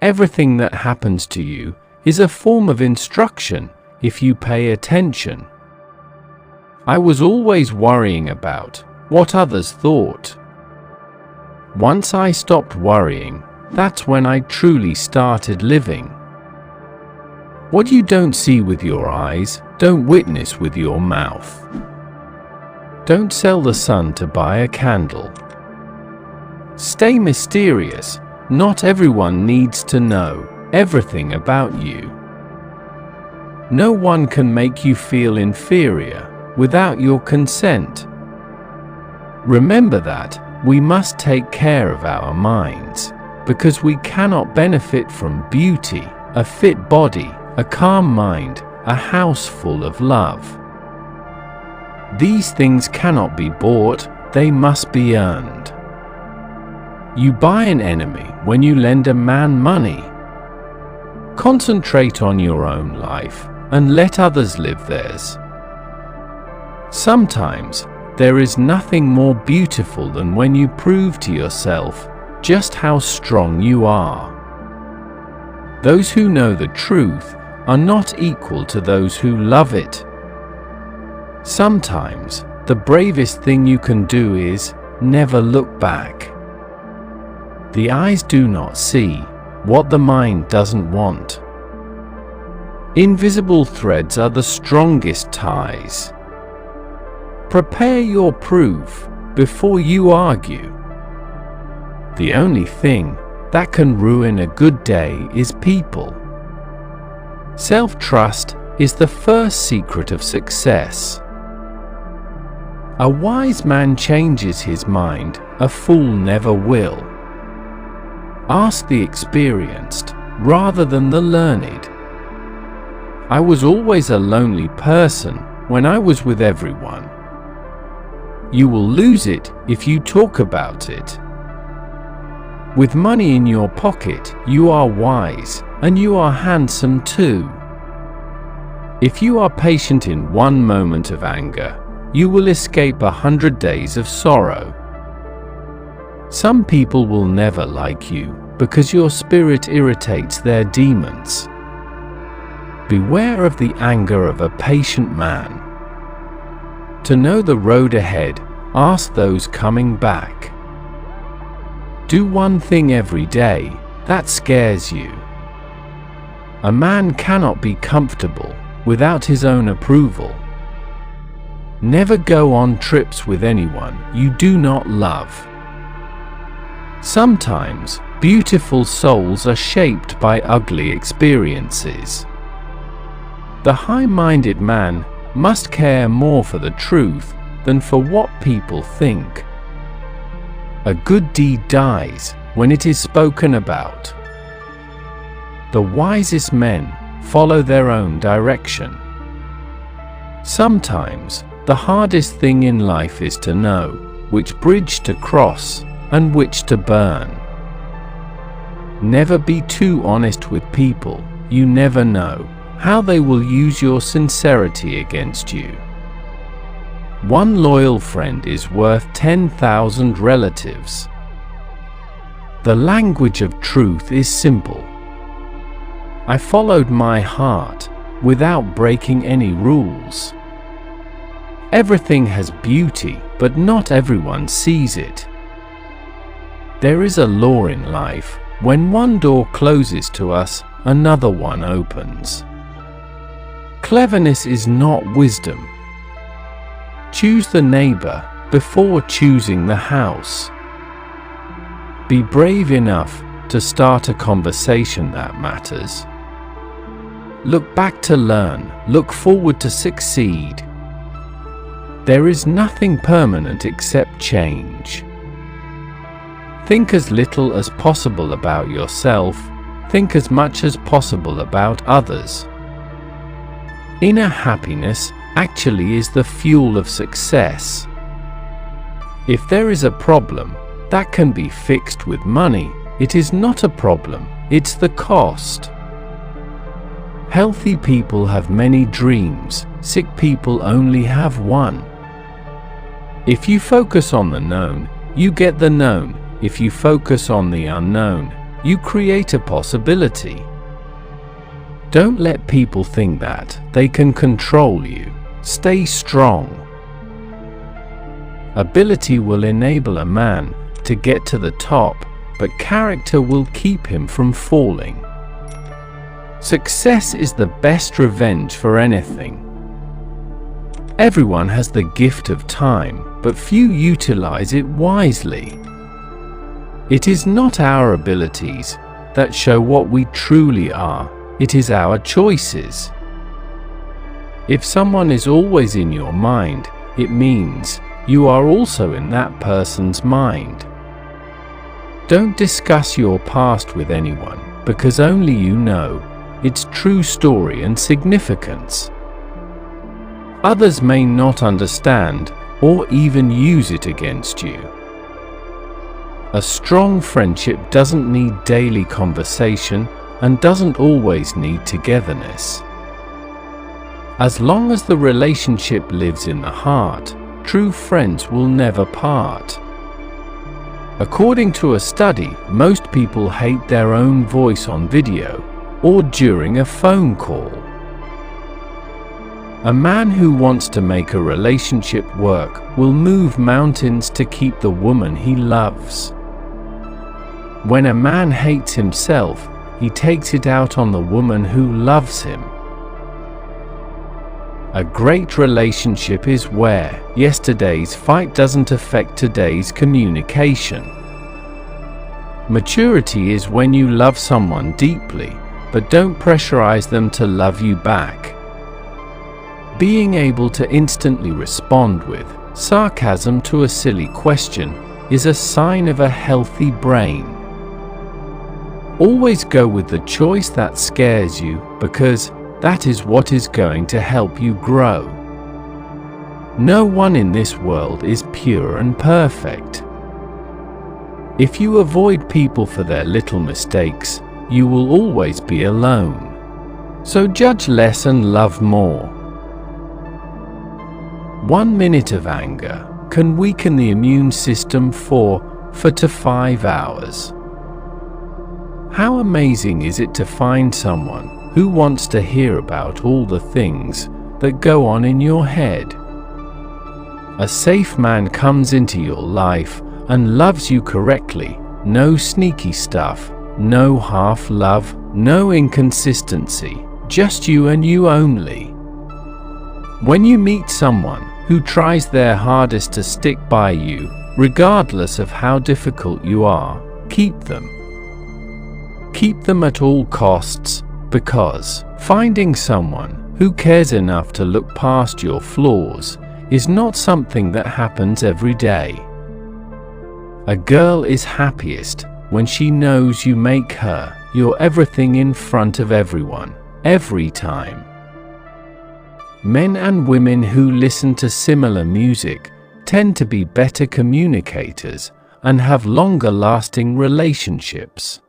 Everything that happens to you is a form of instruction if you pay attention. I was always worrying about what others thought. Once I stopped worrying, that's when I truly started living. What you don't see with your eyes, don't witness with your mouth. Don't sell the sun to buy a candle. Stay mysterious. Not everyone needs to know everything about you. No one can make you feel inferior without your consent. Remember that we must take care of our minds, because we cannot benefit from beauty, a fit body, a calm mind, a house full of love. These things cannot be bought, they must be earned. You buy an enemy when you lend a man money. Concentrate on your own life and let others live theirs. Sometimes there is nothing more beautiful than when you prove to yourself just how strong you are. Those who know the truth are not equal to those who love it. Sometimes the bravest thing you can do is never look back. The eyes do not see what the mind doesn't want. Invisible threads are the strongest ties. Prepare your proof before you argue. The only thing that can ruin a good day is people. Self-trust is the first secret of success. A wise man changes his mind, a fool never will. Ask the experienced rather than the learned. I was always a lonely person when I was with everyone. You will lose it if you talk about it. With money in your pocket, you are wise, and you are handsome too. If you are patient in one moment of anger, you will escape 100 days of sorrow. Some people will never like you because your spirit irritates their demons. Beware of the anger of a patient man. To know the road ahead, ask those coming back. Do one thing every day that scares you. A man cannot be comfortable without his own approval. Never go on trips with anyone you do not love. Sometimes, beautiful souls are shaped by ugly experiences. The high-minded man must care more for the truth than for what people think. A good deed dies when it is spoken about. The wisest men follow their own direction. Sometimes, the hardest thing in life is to know which bridge to cross and which to burn. Never be too honest with people. You never know how they will use your sincerity against you. One loyal friend is worth 10,000 relatives. The language of truth is simple. I followed my heart without breaking any rules. Everything has beauty, but not everyone sees it. There is a law in life. When one door closes to us, another one opens. Cleverness is not wisdom. Choose the neighbor before choosing the house. Be brave enough to start a conversation that matters. Look back to learn, look forward to succeed. There is nothing permanent except change. Think as little as possible about yourself, think as much as possible about others. Inner happiness actually is the fuel of success. If there is a problem that can be fixed with money, it is not a problem, it's the cost. Healthy people have many dreams, sick people only have one. If you focus on the known, you get the known. If you focus on the unknown, you create a possibility. Don't let people think that they can control you. Stay strong. Ability will enable a man to get to the top, but character will keep him from falling. Success is the best revenge for anything. Everyone has the gift of time, but few utilize it wisely. It is not our abilities that show what we truly are, it is our choices. If someone is always in your mind, it means you are also in that person's mind. Don't discuss your past with anyone, because only you know its true story and significance. Others may not understand or even use it against you. A strong friendship doesn't need daily conversation and doesn't always need togetherness. As long as the relationship lives in the heart, true friends will never part. According to a study, most people hate their own voice on video or during a phone call. A man who wants to make a relationship work will move mountains to keep the woman he loves. When a man hates himself, he takes it out on the woman who loves him. A great relationship is where yesterday's fight doesn't affect today's communication. Maturity is when you love someone deeply, but don't pressurize them to love you back. Being able to instantly respond with sarcasm to a silly question is a sign of a healthy brain. Always go with the choice that scares you, because that is what is going to help you grow. No one in this world is pure and perfect. If you avoid people for their little mistakes, you will always be alone. So judge less and love more. 1 minute of anger can weaken the immune system for 4 to 5 hours. How amazing is it to find someone who wants to hear about all the things that go on in your head? A safe man comes into your life and loves you correctly. No sneaky stuff, no half love, no inconsistency, just you and you only. When you meet someone who tries their hardest to stick by you, regardless of how difficult you are, keep them. Keep them at all costs, because finding someone who cares enough to look past your flaws is not something that happens every day. A girl is happiest when she knows you make her your everything in front of everyone, every time. Men and women who listen to similar music tend to be better communicators and have longer-lasting relationships.